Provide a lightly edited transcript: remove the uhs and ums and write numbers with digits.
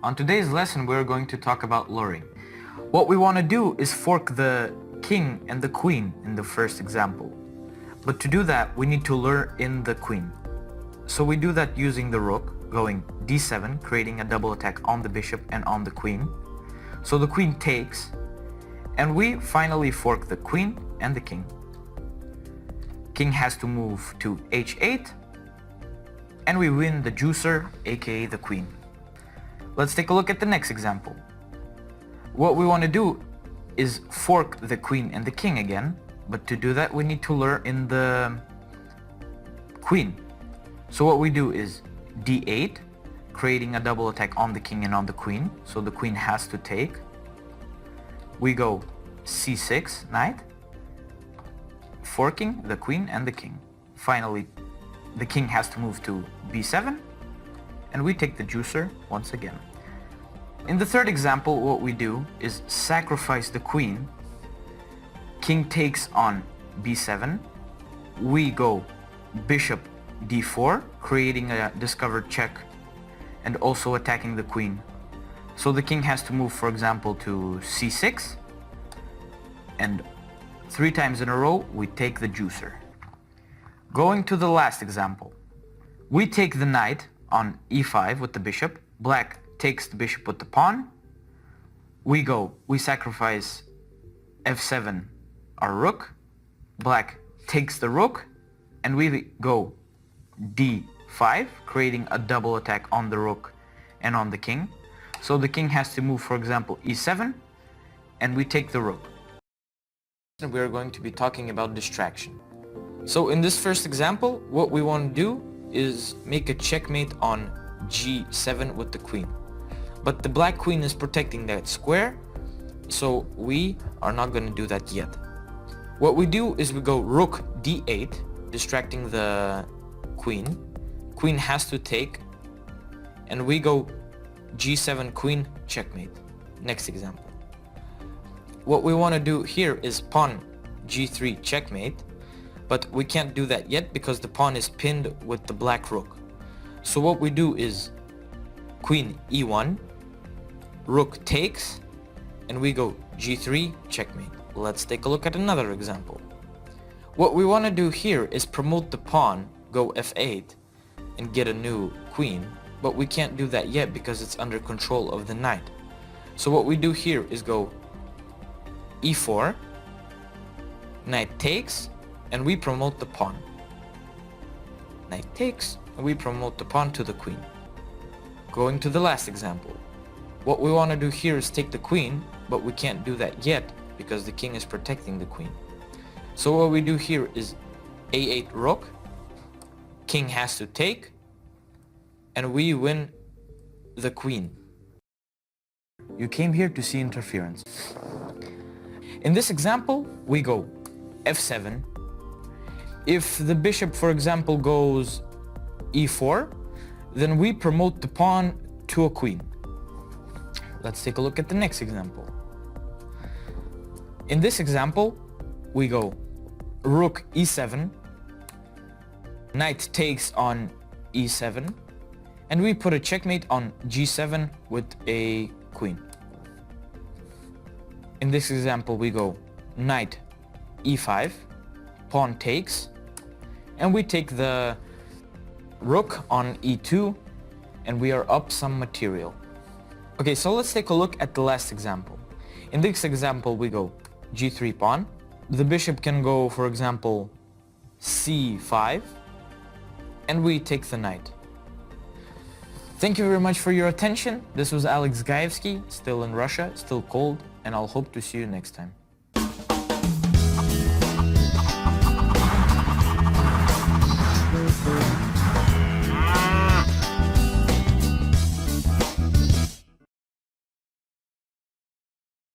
On today's lesson, we're going to talk about luring. What we want to do is fork the king and the queen in the first example. But to do that, we need to lure in the queen. So we do that using the rook, going d7, creating a double attack on the bishop and on the queen. So the queen takes, and we finally fork the queen and the king. King has to move to h8, and we win the juicer, aka the queen. Let's take a look at the next example. What we want to do is fork the queen and the king again, but to do that we need to lure in the queen. So what we do is d8, creating a double attack on the king and on the queen, so the queen has to take. We go c6, knight, forking the queen and the king. Finally, the king has to move to b7, and we take the juicer once again. In the third example, what we do is sacrifice the queen. King takes on b7. We go bishop d4, creating a discovered check and also attacking the queen. So the king has to move, for example, to c6, and 3 times in a row we take the juicer. Going to the last example, we take the knight on e5 with the bishop. Black takes the bishop with the pawn. We sacrifice f7, our rook. Black takes the rook, and we go d5, creating a double attack on the rook and on the king. So the king has to move, for example, e7, and we take the rook. We are going to be talking about distraction. So in this first example, what we want to do is make a checkmate on g7 with the queen. But the black queen is protecting that square, so we are not going to do that yet. What we do is we go rook d8, distracting the queen. Queen has to take, and we go g7 queen, checkmate. Next example. What we want to do here is pawn g3 checkmate, but we can't do that yet because the pawn is pinned with the black rook. So what we do is queen e1, rook takes, and we go g3 checkmate. Let's take a look at another example. What we want to do here is promote the pawn, go f8, and get a new queen, but we can't do that yet because it's under control of the knight. So what we do here is go e4, knight takes, and we promote the pawn. Knight takes, and we promote the pawn to the queen. Going to the last example. What we want to do here is take the queen, but we can't do that yet because the king is protecting the queen. So what we do here is a8 rook, king has to take, and we win the queen. You came here to see interference. In this example, we go f7. If the bishop, for example, goes e4, then we promote the pawn to a queen. Let's take a look at the next example. In this example, we go rook e7, knight takes on e7, and we put a checkmate on g7 with a queen. In this example, we go knight e5, pawn takes, and we take the rook on e2, and we are up some material. Okay, so let's take a look at the last example. In this example, we go g3 pawn. The bishop can go, for example, c5, and we take the knight. Thank you very much for your attention. This was ALEXX GAEVSKI, still in Russia, still cold, and I'll hope to see you next time.